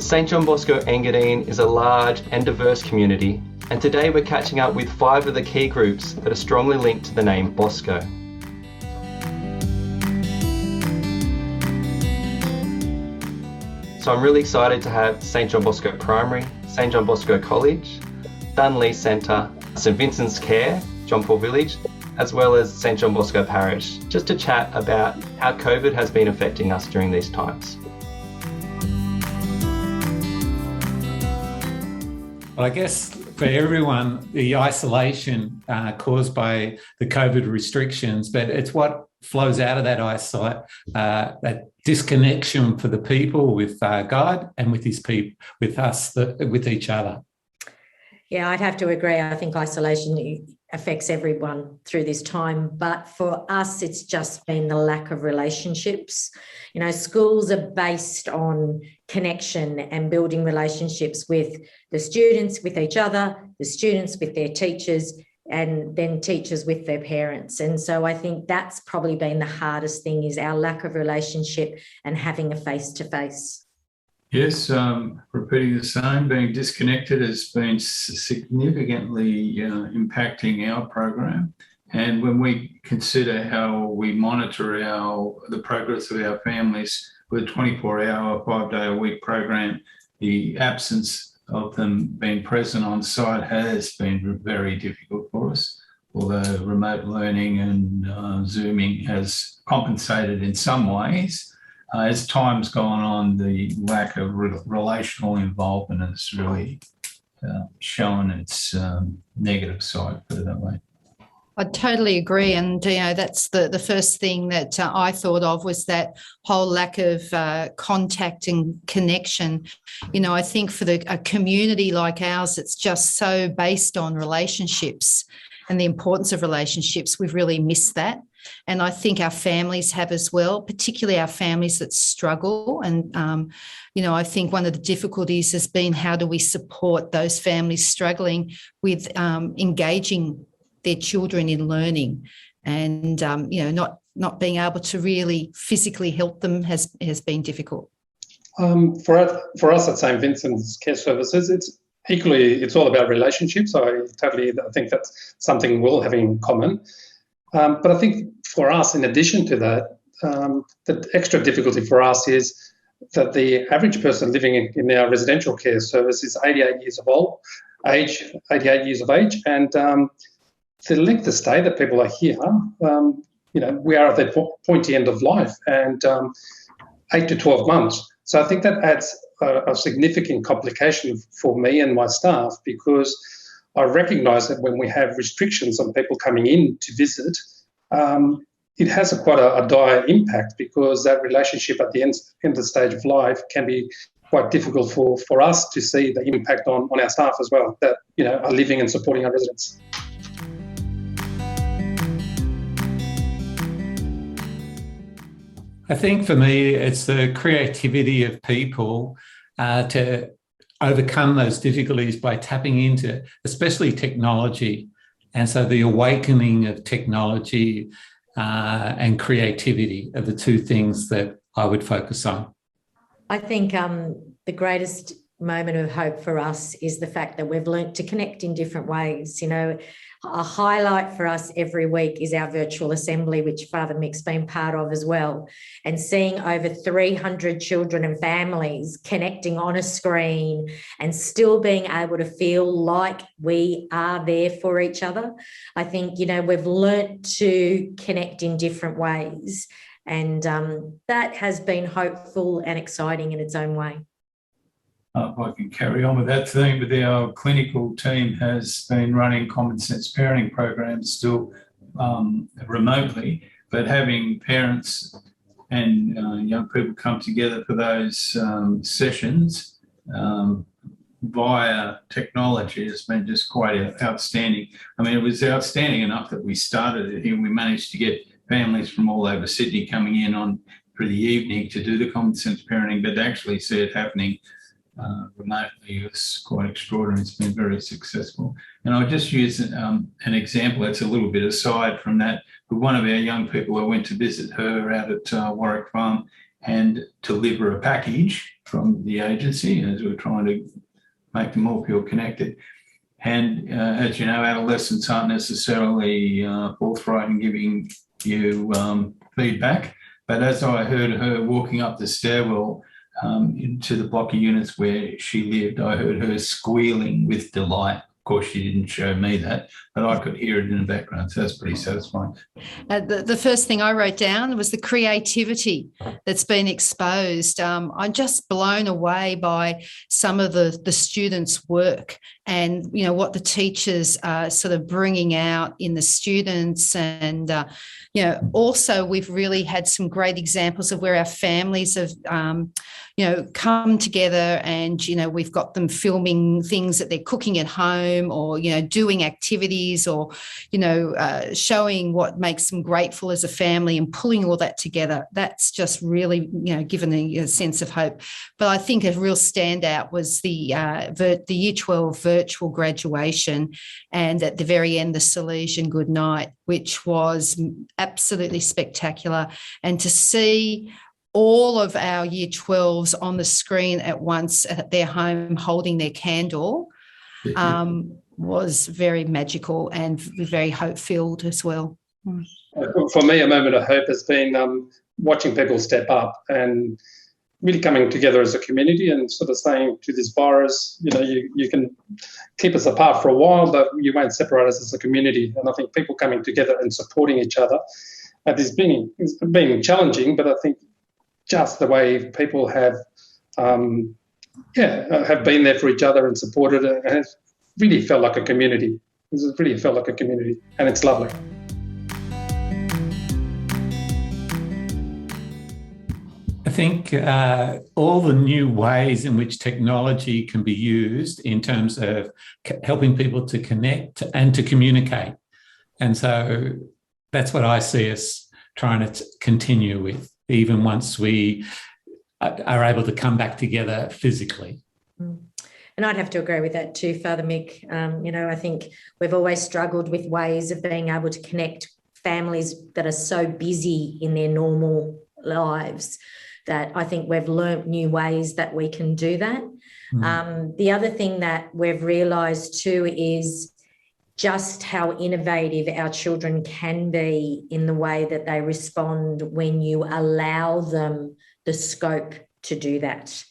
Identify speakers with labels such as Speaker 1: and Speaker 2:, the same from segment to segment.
Speaker 1: St John Bosco Engadine is a large and diverse community, and today we're catching up with 5 of the key groups that are strongly linked to the name Bosco. So I'm really excited to have St John Bosco Primary, St John Bosco College, Dunlea Centre, St Vincents Care, John Paul Village, as well as St John Bosco Parish, just to chat about how COVID has been affecting us during these times.
Speaker 2: Well, I guess for everyone, the isolation caused by the COVID restrictions, but it's what flows out of that that disconnection for the people with God and with His people, with us, with each other.
Speaker 3: Yeah, I'd have to agree. I think isolation affects everyone through this time, but for us, it's just been the lack of relationships. You know, schools are based on connection and building relationships with the students, with each other, the students with their teachers, and then teachers with their parents. And so I think that's probably been the hardest thing, is our lack of relationship and having a face-to-face.
Speaker 4: Yes, repeating the same, being disconnected has been significantly impacting our program. And when we consider how we monitor the progress of our families with a 24-hour, 5-day-a-week program, the absence of them being present on site has been very difficult for us. Although remote learning and Zooming has compensated in some ways, as time's gone on, the lack of relational involvement has really shown its negative side, put it that way.
Speaker 5: I totally agree. And, that's the first thing that I thought of, was that whole lack of contact and connection. I think for a community like ours, it's just so based on relationships and the importance of relationships. We've really missed that. And I think our families have as well, particularly our families that struggle. And, I think one of the difficulties has been, how do we support those families struggling with engaging their children in learning, and, not being able to really physically help them has been difficult.
Speaker 6: For us at St Vincent's Care Services, it's all about relationships. I think that's something we'll have in common. But I think for us, in addition to that, the extra difficulty for us is that the average person living in our residential care service is 88 years of age, and the length of stay that people are here, we are at the pointy end of life, and 8 to 12 months. So I think that adds a significant complication for me and my staff, because I recognise that when we have restrictions on people coming in to visit, it has quite a dire impact, because that relationship at the end of the stage of life can be quite difficult for us to see the impact on our staff as well, that are living and supporting our residents.
Speaker 2: I think for me, it's the creativity of people to overcome those difficulties by tapping into, especially technology. And so the awakening of technology and creativity are the two things that I would focus on.
Speaker 3: I think the greatest moment of hope for us is the fact that we've learnt to connect in different ways. A highlight for us every week is our virtual assembly, which Father Mick's been part of as well, and seeing over 300 children and families connecting on a screen and still being able to feel like we are there for each other. I think, we've learnt to connect in different ways, and that has been hopeful and exciting in its own way.
Speaker 4: If I can carry on with that theme, but our clinical team has been running common sense parenting programs still remotely, but having parents and young people come together for those sessions via technology has been just quite outstanding. I mean, it was outstanding enough that we started it here. We managed to get families from all over Sydney coming in for the evening to do the common sense parenting, but to actually see it happening remotely was quite extraordinary. It's been very successful. And I'll just use an example that's a little bit aside from that. But one of our young people, I went to visit her out at Warwick Farm, and deliver a package from the agency as we're trying to make them all feel connected. And as you know, adolescents aren't necessarily forthright in giving you feedback. But as I heard her walking up the stairwell into the block of units where she lived, I heard her squealing with delight. Of course, she didn't show me that, but I could hear it in the background. So that's pretty satisfying.
Speaker 5: The first thing I wrote down was the creativity that's been exposed. I'm just blown away by some of the students' work and, you know, what the teachers are sort of bringing out in the students. And, you know, also we've really had some great examples of where our families have, you know, come together and, you know, we've got them filming things that they're cooking at home or, you know, doing activities or, you know, showing what makes them grateful as a family and pulling all that together. That's just really, you know, given a sense of hope. But I think a real standout was the Year 12 virtual graduation and at the very end, the Salesian Goodnight, which was absolutely spectacular. And to see all of our Year 12s on the screen at once at their home holding their candle was very magical and very hope-filled as well.
Speaker 6: For me, a moment of hope has been watching people step up and really coming together as a community and sort of saying to this virus, you know, you can keep us apart for a while, but you won't separate us as a community. And I think people coming together and supporting each other it's been challenging, but I think just the way people have been there for each other and supported it, and it's really felt like a community. It's really felt like a community, and it's lovely.
Speaker 2: I think all the new ways in which technology can be used in terms of helping people to connect and to communicate. And so that's what I see us trying to continue with, even once we are able to come back together physically.
Speaker 3: And I'd have to agree with that too, Father Mick. You know, I think we've always struggled with ways of being able to connect families that are so busy in their normal lives that I think we've learnt new ways that we can do that. The other thing that we've realised too is just how innovative our children can be in the way that they respond when you allow them the scope to do that.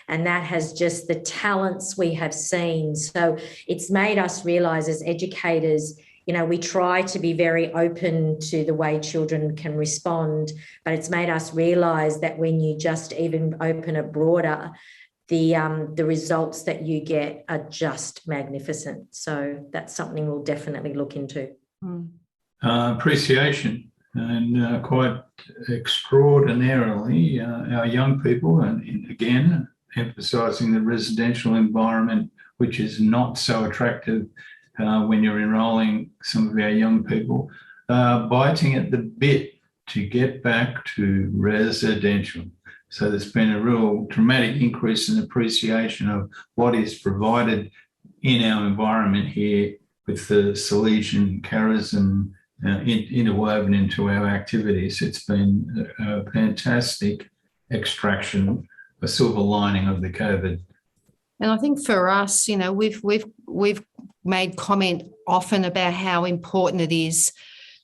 Speaker 3: And that has just the talents we have seen. So it's made us realise as educators, you know, we try to be very open to the way children can respond, but it's made us realise that when you just even open it broader, the results that you get are just magnificent. So that's something we'll definitely look into.
Speaker 4: Appreciation, and quite extraordinarily, our young people, and again, emphasising the residential environment, which is not so attractive when you're enrolling some of our young people, biting at the bit to get back to residential. So there's been a real dramatic increase in appreciation of what is provided in our environment here with the Salesian charism interwoven into our activities. It's been a fantastic extraction, a silver lining of the COVID.
Speaker 5: And I think for us, you know, we've made comment often about how important it is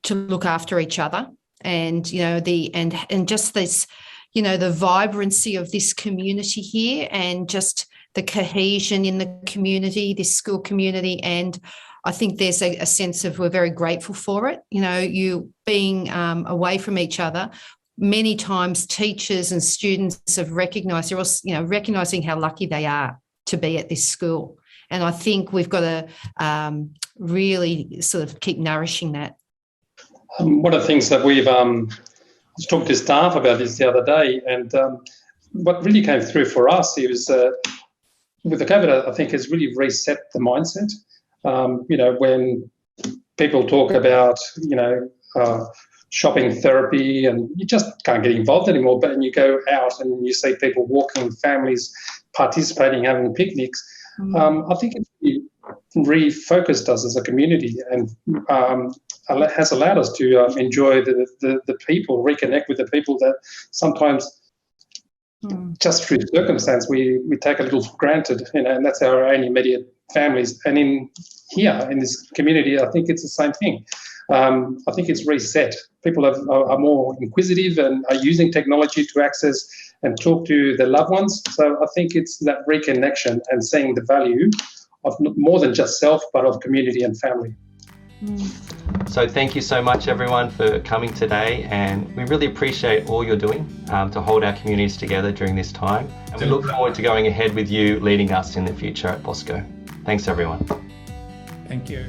Speaker 5: to look after each other, and you know and just this, you know, the vibrancy of this community here, and just the cohesion in the community, this school community. And I think there's a sense of we're very grateful for it. You know, you being away from each other. Many times teachers and students have recognised, they're also, you know, recognising how lucky they are to be at this school. And I think we've got to really sort of keep nourishing that.
Speaker 6: One of the things that we've talked to staff about this the other day, and what really came through for us is with the COVID, I think has really reset the mindset. You know, when people talk about, you know, shopping therapy, and you just can't get involved anymore, but then you go out and you see people walking, families participating, having picnics. I think it's really refocused us as a community, and has allowed us to enjoy the people, reconnect with the people that sometimes just through circumstance, we take a little for granted, and that's our own immediate families. And in this community, I think it's the same thing. I think it's reset. People are more inquisitive and are using technology to access and talk to their loved ones. So I think it's that reconnection and seeing the value of more than just self, but of community and family.
Speaker 1: So thank you so much, everyone, for coming today, and we really appreciate all you're doing to hold our communities together during this time. And we look forward to going ahead with you, leading us in the future at Bosco. Thanks, everyone.
Speaker 2: Thank you.